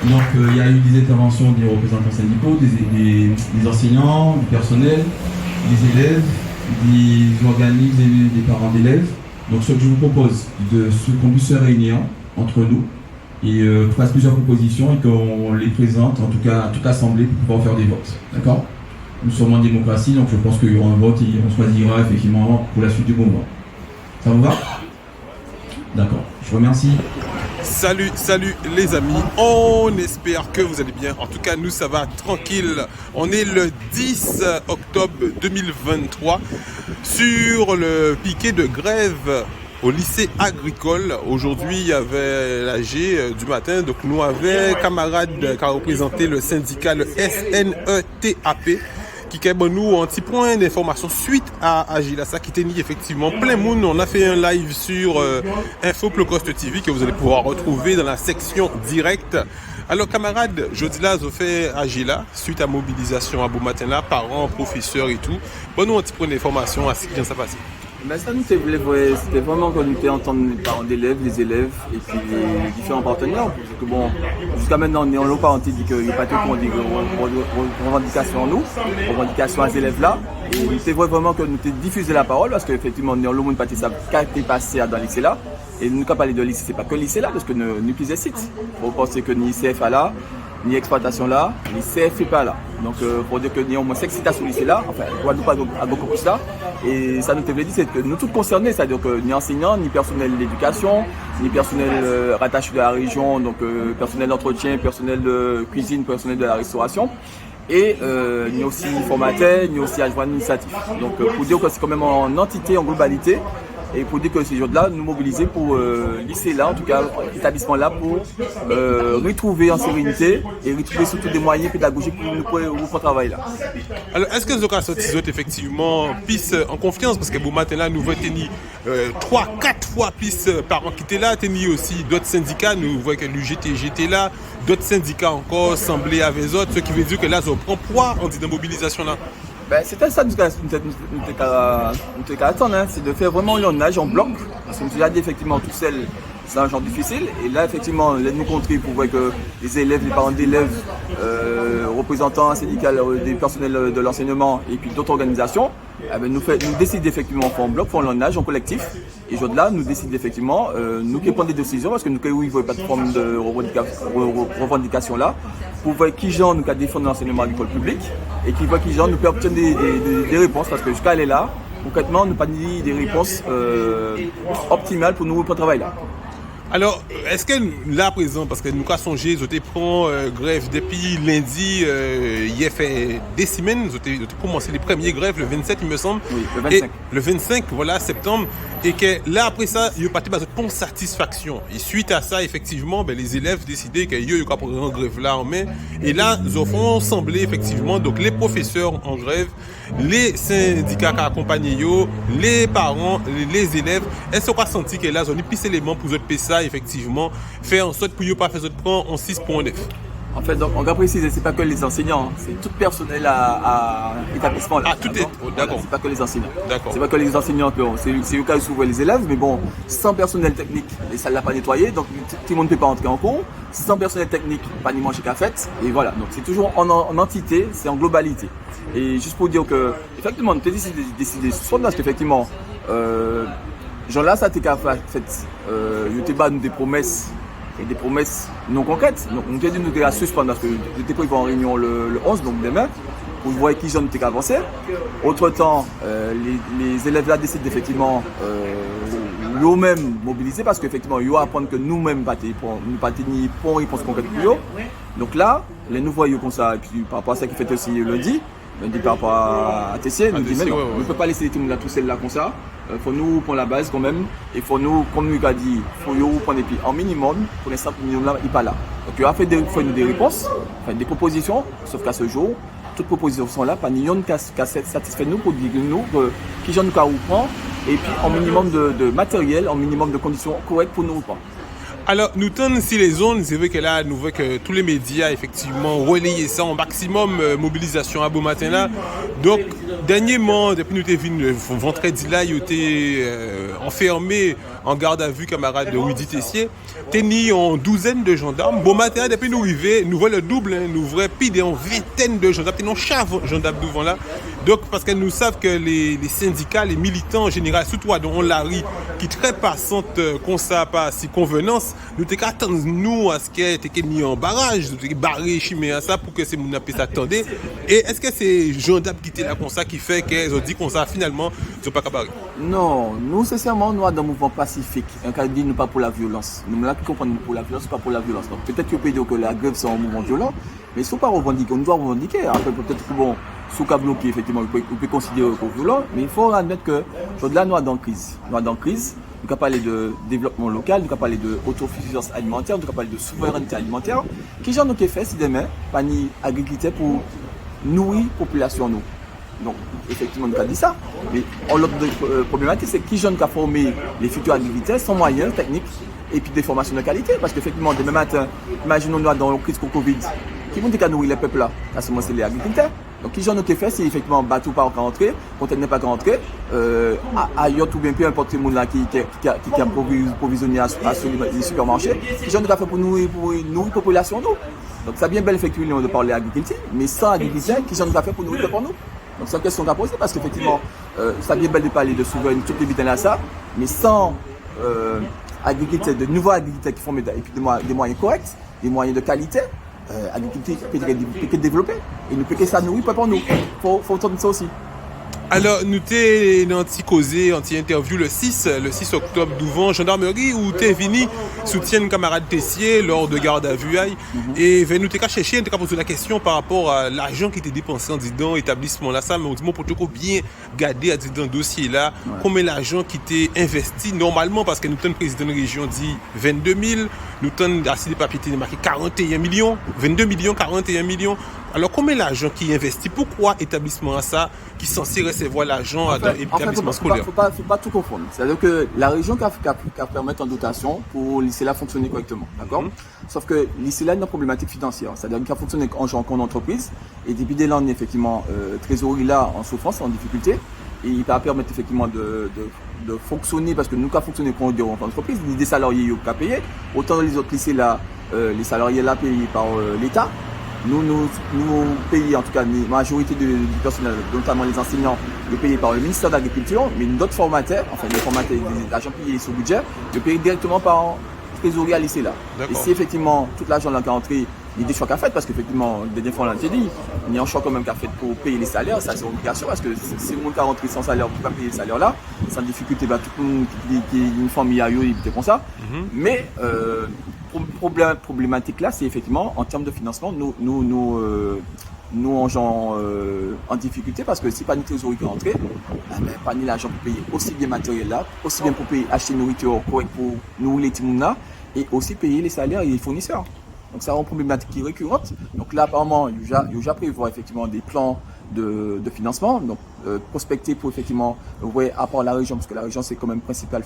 Donc il y a eu des interventions des représentants syndicaux, des enseignants, du personnel, des élèves, des organismes et des parents d'élèves. Donc ce que je vous propose, c'est qu'on puisse se réunir entre nous et fasse plusieurs propositions et qu'on les présente, en tout cas à toute l'Assemblée pour pouvoir faire des votes. D'accord? Nous sommes en démocratie, donc je pense qu'il y aura un vote et on choisira effectivement pour la suite du mouvement. Ça vous va? D'accord, je vous remercie. Salut les amis, on espère que vous allez bien. En tout cas, nous ça va tranquille. On est le 10 octobre 2023 sur le piquet de grève au lycée agricole. Aujourd'hui, il y avait l'AG du matin, donc nous avons camarade qui a représenté le syndicat, le SNETAP, qui a nous un petit point d'information suite à Agilassa qui tenait effectivement plein monde. On a fait un live sur Info Plocost TV que vous allez pouvoir retrouver dans la section directe. Alors camarades, jeudi là, j'ai fait Agila suite à mobilisation à beau matin là, parents, professeurs et tout. Bon, nous un petit point d'information à ce qui vient de se passer. Ben ça, c'était vraiment qu'on était entendre les parents d'élèves, les élèves et puis les différents partenaires. Parce que bon, jusqu'à maintenant, on est en lot parenté dit qu'il n'y a pas de revendications en nous, revendications à ces élèves-là. Et c'est vrai vraiment que nous diffusé la parole parce qu'effectivement, on est en lot monde parti ça qu'a été passé dans le lycée là. Et nous, quand on parle de lycée, c'est pas que le lycée là, parce que nous plusieurs sites. Faut penser que ni CFA là, ni exploitation là, ni CFP pas là. Donc pour dire que ni au moins 5 sites à ce lycée là, enfin, Guadeloupe a beaucoup plus là. Et ça nous te dit, c'est que nous tous concernés, c'est-à-dire que ni enseignants, ni personnel d'éducation, ni personnel rattaché de la région, donc personnel d'entretien, personnel de cuisine, personnel de la restauration. Et ni aussi formateurs, ni aussi adjoints administratifs. Donc pour dire que c'est quand même en entité, en globalité. Et pour dire que ces jours-là, nous mobiliser pour lycée là, en tout cas établissement là, pour retrouver en sérénité et retrouver surtout des moyens pédagogiques pour nous pour travailler là. Alors, est-ce que vous avez sorti effectivement plus en confiance parce que bon matin là, nous voyons 3-4 fois plus parents qui étaient là, tenir aussi d'autres syndicats, nous voyons que l'UGTG était là, d'autres syndicats encore semblés avec eux autres, ce qui veut dire que là, ça prend poids en disant mobilisation là. Ben, c'était ça, nous attendre, hein, c'est de faire vraiment l'ennage en bloc. Parce que je l'ai dit effectivement tout seul, c'est un genre difficile. Et là, effectivement, nous compter pour voir que les élèves, les parents d'élèves, représentants syndicaux, des personnels de l'enseignement et puis d'autres organisations, nous décidons effectivement en bloc, en l'ennage, en collectif. Et au-delà, nous décidons effectivement, nous qui prenons des décisions, parce que nous, il n'y a pas de forme de revendication là, pour voir qui genre nous défendre l'enseignement agricole public et qui voit qui genre nous peut obtenir des réponses, parce que jusqu'à aller là, concrètement, nous pas dit des réponses optimales pour nous pour le travail là. Alors, est-ce que là, présent, parce que nous avons songé, nous avons grève depuis lundi, il y a fait des semaines, nous avons commencé les premières grèves le 27, il me semble. Oui, le 25. Et le 25, voilà, septembre. Et que là, après ça, il y a parti de ton satisfaction. Et suite à ça, effectivement, ben, les élèves décidaient qu'il y a une grève là en mai. Et là, nous avons semblé, effectivement, donc les professeurs en grève, les syndicats qui accompagnent les parents, les élèves. Est-ce qu'on a senti que là, ils ont plus d'éléments pour autres ça, effectivement, faire en sorte pour ne pas faire autres points en 6.9? En fait, donc, on va préciser, c'est pas que les enseignants, c'est tout personnel à l'établissement. Ah, tout est. D'accord. Voilà, c'est pas que les enseignants. D'accord. C'est pas que les enseignants, c'est le cas où s'ouvre les élèves, mais bon, sans personnel technique, les salles ne pas nettoyées, donc tout le monde ne peut pas entrer en cours. Sans personnel technique, pas ni manger qu'à fête. Et voilà, donc c'est toujours en entité, c'est en globalité. Et juste pour dire que, effectivement, on a décidé soit parce qu'effectivement, genre là, ça t'est qu'à fait, je t'ai bas nous des promesses. Et des promesses non concrètes. Donc, on a dit nous à suspendre parce que j'étais prévu en réunion le 11, donc demain, pour voir qui j'en étais avancé. Autre temps, les élèves là décident effectivement eux-mêmes mobiliser parce qu'effectivement, ils vont apprendre que nous-mêmes, nous pas ni pour réponse concrète pour eux. Donc là, les nouveaux voyons comme ça, et puis par rapport à ça qui fait aussi lundi par rapport à Tessier, nous dit mais non, on ne peut pas laisser tout le monde là, tout seul là comme ça. Il faut nous prendre la base quand même. Il faut nous, comme nous a dit, il faut nous prendre puis en minimum, pour l'instant, minimum là, il n'est pas là. Donc il a fait des réponses, des propositions, sauf qu'à ce jour, toutes propositions sont là, pas ni une qui satisfait nous pour dire nous qui j'en nous prend et puis en minimum de matériel, en minimum de conditions correctes pour nous reprendre. Alors, nous tenons si les zones, c'est vrai que là, nous voyons que tous les médias, effectivement, relayer ça en maximum mobilisation à beau matin là. Donc, dernièrement, depuis nous t'es venu, vendredi là, il était enfermé en garde à vue, camarade de Rudy Tessier. T'es ni en douzaine de gendarmes. Bon matin, depuis nous arrivons, nous voyons le double, hein, nous voyons pile en vingtaine de gendarmes, t'es non chave gendarmes devant là. Donc, parce que nous savons que les syndicats, les militants en général, surtout à Don Larry, qui très passante comme ça, pas si convenance, nous t'es qu'attendre nous à ce qu'elle était mis en barrage, nous t'es barré chimé à ça pour que ces moun s'attendaient. Et est-ce que c'est gendarmes qui étaient là comme ça qui fait qu'ils ont dit comme ça finalement, ils sont pas capables? Non, nous, sincèrement, nous, dans le mouvement pacifique, un cas dit nous pas pour la violence. Nous, là, qui comprenons pour la violence, pas pour la violence. Donc, peut-être que peut dire que la grève, c'est un mouvement violent, mais il ne faut pas revendiquer. On doit revendiquer. Après, peut-être que bon, sous cas bloqué, effectivement, on peut considérer comme violent, mais il faut admettre que, là, nous, dans crise. Nous, dans crise, nous avons parlé de développement local, nous avons parlé d'autosuffisance alimentaire, nous avons parlé de souveraineté alimentaire. Qui j'en ai fait, si demain, pas ni agriculteur pour nourrir la population, nous. Donc, effectivement, nous avons dit ça. Mais l'autre problématique, c'est qui j'en a formé les futurs agriculteurs sans moyens techniques et puis des formations de qualité. Parce qu'effectivement, demain matin, imaginons-nous dans la crise Covid, qui vont nourrir les peuples là? À ce moment, c'est les agriculteurs. Donc, qui j'en ai fait, c'est effectivement bateau pas encore rentré, conteneur pas rentré, ailleurs tout bien, peu importe le monde là qui a provisionné à les supermarchés. Qui j'en ai fait pour nourrir la population, nous. Donc, ça bien belle effectivement de parler agriculture, mais sans agriculture, qui j'en ai fait pour nourrir pour nous? Donc c'est une question à poser parce qu'effectivement, ça vient belle de parler de souveraineté, tout éviter là ça, mais sans agriculteurs, de nouveaux agriculteurs qui font des moyens corrects, des moyens de qualité, l'agriculture peut développer. Et nous peut que ça nourrit, pas pour nous. Faut entendre ça aussi. Alors, nous t'es anti-causé, anti-interview le 6 octobre devant gendarmerie où t'es venu soutien camarade Tessier lors de garde à vue et nous t'es qu'à chercher, t'es qu'à poser la question par rapport à l'argent qui était dépensé en disant établissement là, ça, mais on dit, pour tout bien garder à dans dossier là, combien l'argent qui était investi normalement parce que nous t'es président de région dit 22 000, nous t'es assis des papiers, t'es marqué 41 millions, 22 millions, 41 millions. Alors, combien l'argent qui est investi? Pourquoi établissement à ça qui est censé recevoir l'argent dans l'établissement scolaire? Faut pas tout confondre. C'est-à-dire que la région qui a permis en dotation pour lycée là fonctionner correctement. D'accord? Sauf que lycée là a une problématique financière. C'est-à-dire qu'il a fonctionné en entreprise et depuis dès là, on est effectivement trésorerie là en souffrance, en difficulté. Et il va permettre effectivement de fonctionner parce que nous qui fonctionné pour une entreprise, des salariés qui ont payé. Autant les autres lycées là, les salariés là payés par l'État. Nous payons, en tout cas, la majorité du personnel, notamment les enseignants, le payés par le ministère de l'Agriculture, mais d'autres formateurs, enfin les formateurs, les agents payés sur le budget, le payent directement par trésorerie à lycée là. Et si effectivement tout l'argent là qui est entré, il y a des choix qu'a fait, parce qu'effectivement, des fois on l'a dit, il y a un choix quand même qu'a fait pour payer les salaires, ça c'est une obligation, parce que si le monde qui a rentré sans salaire, pour pas payer le salaire là, sans difficulté, bah, tout le monde qui est une famille ailleurs, il était comme ça. Mais problématique là, c'est effectivement en termes de financement, nous en difficulté parce que si pas une trésorerie qui est rentrée, pas ni l'argent pour payer aussi bien matériel là, aussi bien pour payer acheter nourriture correcte pour nourrir les petits là et aussi payer les salaires et les fournisseurs. Donc c'est une problématique qui est récurrente. Donc là apparemment il y a déjà prévu effectivement des plans de financement, donc prospecter pour effectivement à part la région parce que la région c'est quand même principal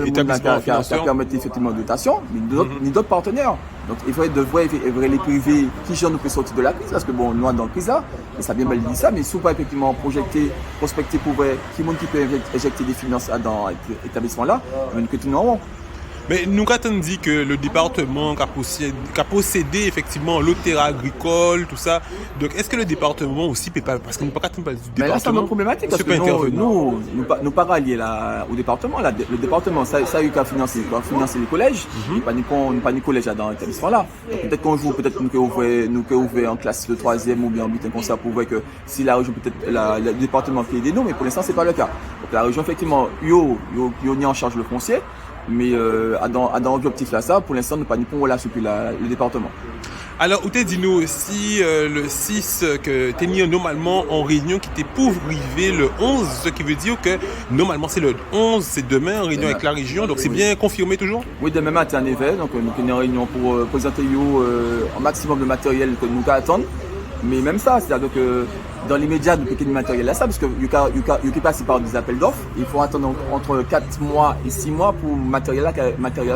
établissement qui a permis effectivement de dotation, mais d'autres partenaires. Donc il devrait les privés qui nous peut sortir de la crise, parce que bon, nous dans la crise là, et ça a bien mal dit ça, mais si on pas effectivement prospecter pour vrai, qui peut injecter des finances dans l'établissement là, mais que tout le monde. Mais nous avons dit que le département a possédé effectivement le terrain agricole, tout ça. Donc est-ce que le département aussi peut pas, parce que nous ne pouvons pas du département. Mais là c'est une problématique parce que nous pas ralliés au département. Là, le département ça a eu qu'à financer les collèges, pas ni collège dans l'établissement là. Peut-être qu'un jour peut-être nous que ouvrir en classe de 3e ou bien en butin comme ça pour voir que si la région peut-être le département fait des noms, mais pour l'instant c'est pas le cas. Donc la région effectivement yo ni en charge le foncier. Mais dans l'objectif là, ça, pour l'instant, nous n'avons pas de relation avec le département. Alors, où t'es dit nous aussi le 6 que t'es mis normalement en réunion qui était pour arriver le 11, ce qui veut dire que normalement c'est le 11, c'est demain en réunion avec la région, donc c'est bien confirmé toujours? Oui, demain matin en effet, donc nous avons une réunion pour présenter un maximum de matériel que nous attendons. Mais même ça, c'est-à-dire que dans l'immédiat, nous avons du matériel à ça, parce que Yuki passe par des appels d'offres, il faut attendre entre 4 mois et 6 mois pour le matériel là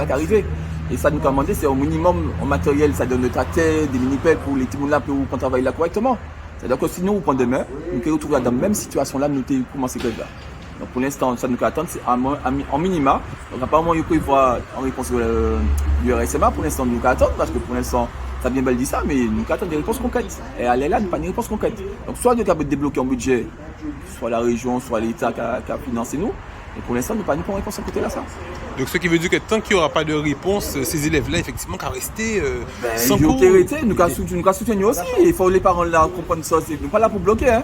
qui arrive. Et ça nous a demandé, c'est au minimum en matériel, ça donne des têtes, des mini-pelles pour les petits là pour qu'on travaille là correctement. C'est-à-dire que sinon, on prend demain, nous allons retrouver dans la même situation là, nous allons commencer comme là. Donc pour l'instant, ça nous attend, c'est en minima. Donc apparemment, il peut y voir en réponse du RSMA, pour l'instant, nous attendons, parce que pour l'instant, ça a bien belle dit ça, mais nous attendons des réponses concrètes. Et aller là, nous pas des réponses concrètes. Donc soit nous avons débloqué un budget, soit la région, soit l'État qui a financé nous. Et pour l'instant, nous pas de réponse à côté là ça. Donc ce qui veut dire que tant qu'il n'y aura pas de réponse, ces élèves-là, effectivement, qu'à rester sans cours. Nous qu'à soutenir aussi. Il faut les parents là comprendre ça. Nous ne pas là pour bloquer. Hein.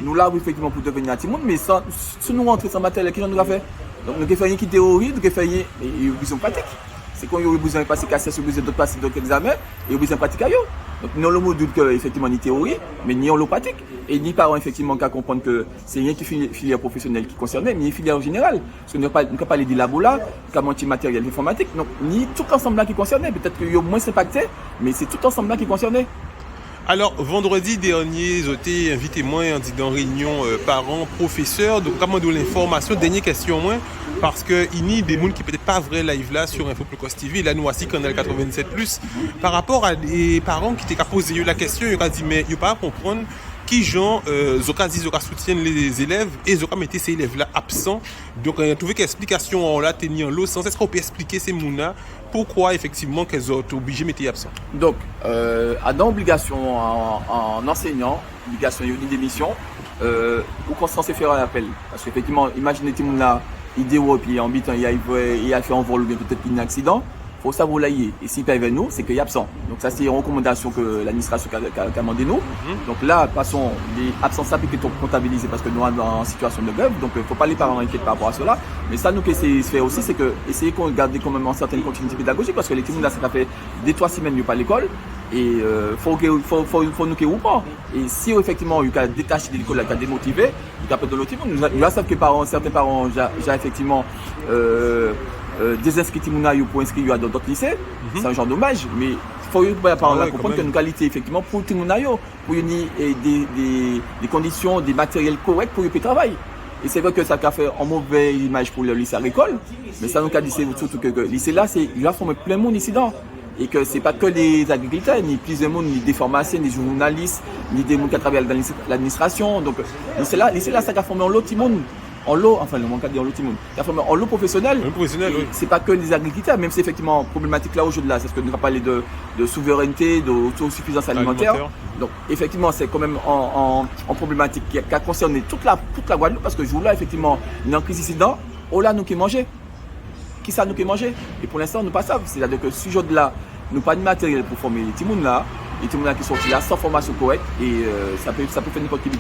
Nous là, effectivement, pour devenir un petit monde, mais si nous rentrons sans matériel, qu'est-ce qu'on nous a fait? Donc nous avons fait qui théorie, nous avons fait une vision pratique. C'est qu'on a besoin de passer cassé, on a besoin de passer d'autres examens, et on a besoin de pratiquer. Donc nous avons le module que effectivement ni théorie, mais ni on le pratique. Et ni parents effectivement qu'à comprendre que c'est rien qui filière professionnelle qui concerne, mais une filière générale. Parce que nous n'avons pas parlé des labos là, qu'à moitié matériel informatique. Donc ni tout ensemble là qui concernait. Peut-être qu'il y a moins impacté, mais c'est tout ensemble là qui concernait. Alors, vendredi dernier, j'étais invité moi dans réunion parents, professeurs, donc comment de l'information, dernière question moi, parce que il y a des gens qui peut-être pas vrai live là sur Info Plus TV, là nous voici Canal 87+, par rapport à des parents qui t'ont posé la question, ils ont dit mais ils pas comprendre qui gens Zoka dit Zoka soutiennent les élèves et Zoka mettait ces élèves là absents. Donc on a trouvé qu'explication là tenir l'eau sans est-ce qu'on peut expliquer ces mouna pourquoi effectivement qu'elles ont été obligées de mettre absents. Donc à dans obligation en enseignant, obligation une démission ou qu'on censé faire un appel parce qu'effectivement imaginez tout le monde là idéo puis en bitant il a fait un vol ou bien peut-être un accident. Faut savoir là et s'il paye avec nous, c'est qu'il est absent. Donc ça c'est une recommandation que l'administration a demandé nous. Donc là, passons les absences ça peut être comptabilisées parce que nous sommes en situation de grève. Donc il ne faut pas les parents inquiéter par rapport à cela. Mais ça nous qu'essayer de faire aussi, c'est que essayer qu'on garde quand même une certaine continuité pédagogique parce que les petits là ça fait 2-3 semaines pas à l'école et faut nous qu'ils ou pas. Et si effectivement il y a détaché de l'école, il y a démotivé, il y a peut-être de l'autre nous savons que certains parents j'ai effectivement des inscrits pour inscrire dans d'autres lycées, c'est un genre dommage, mais il faut comprendre que nous qualité effectivement pour tout le monde, pour des conditions, des matériels corrects pour le travail. Et c'est vrai que ça a fait une mauvaise image pour le lycée agricole, mais ça nous a dit surtout que le lycée là, il va former plein de monde ici dedans. Et que c'est pas que les agriculteurs, ni plusieurs monde, ni des pharmaciens, ni des journalistes, ni des gens qui travaillent dans l'administration. Donc, lycée là, ça a formé un lot de monde. En lot, enfin le manque à dire en lot monde, en lot professionnel. Oui. C'est pas que des agriculteurs, même si effectivement problématique là aujourd'hui là, c'est ce que nous avons parlé de souveraineté, d'autosuffisance alimentaire. Donc effectivement c'est quand même en problématique qui a concerné toute la Guadeloupe parce que jour là effectivement il y a une crise ici dedans, oh là nous qui manger. Qui ça nous qui manger? Et pour l'instant nous pas savons. C'est-à-dire que ce jour là, nous pas de matériel pour former les petits là, qui sont là sans formation correcte et ça peut faire n'importe quelle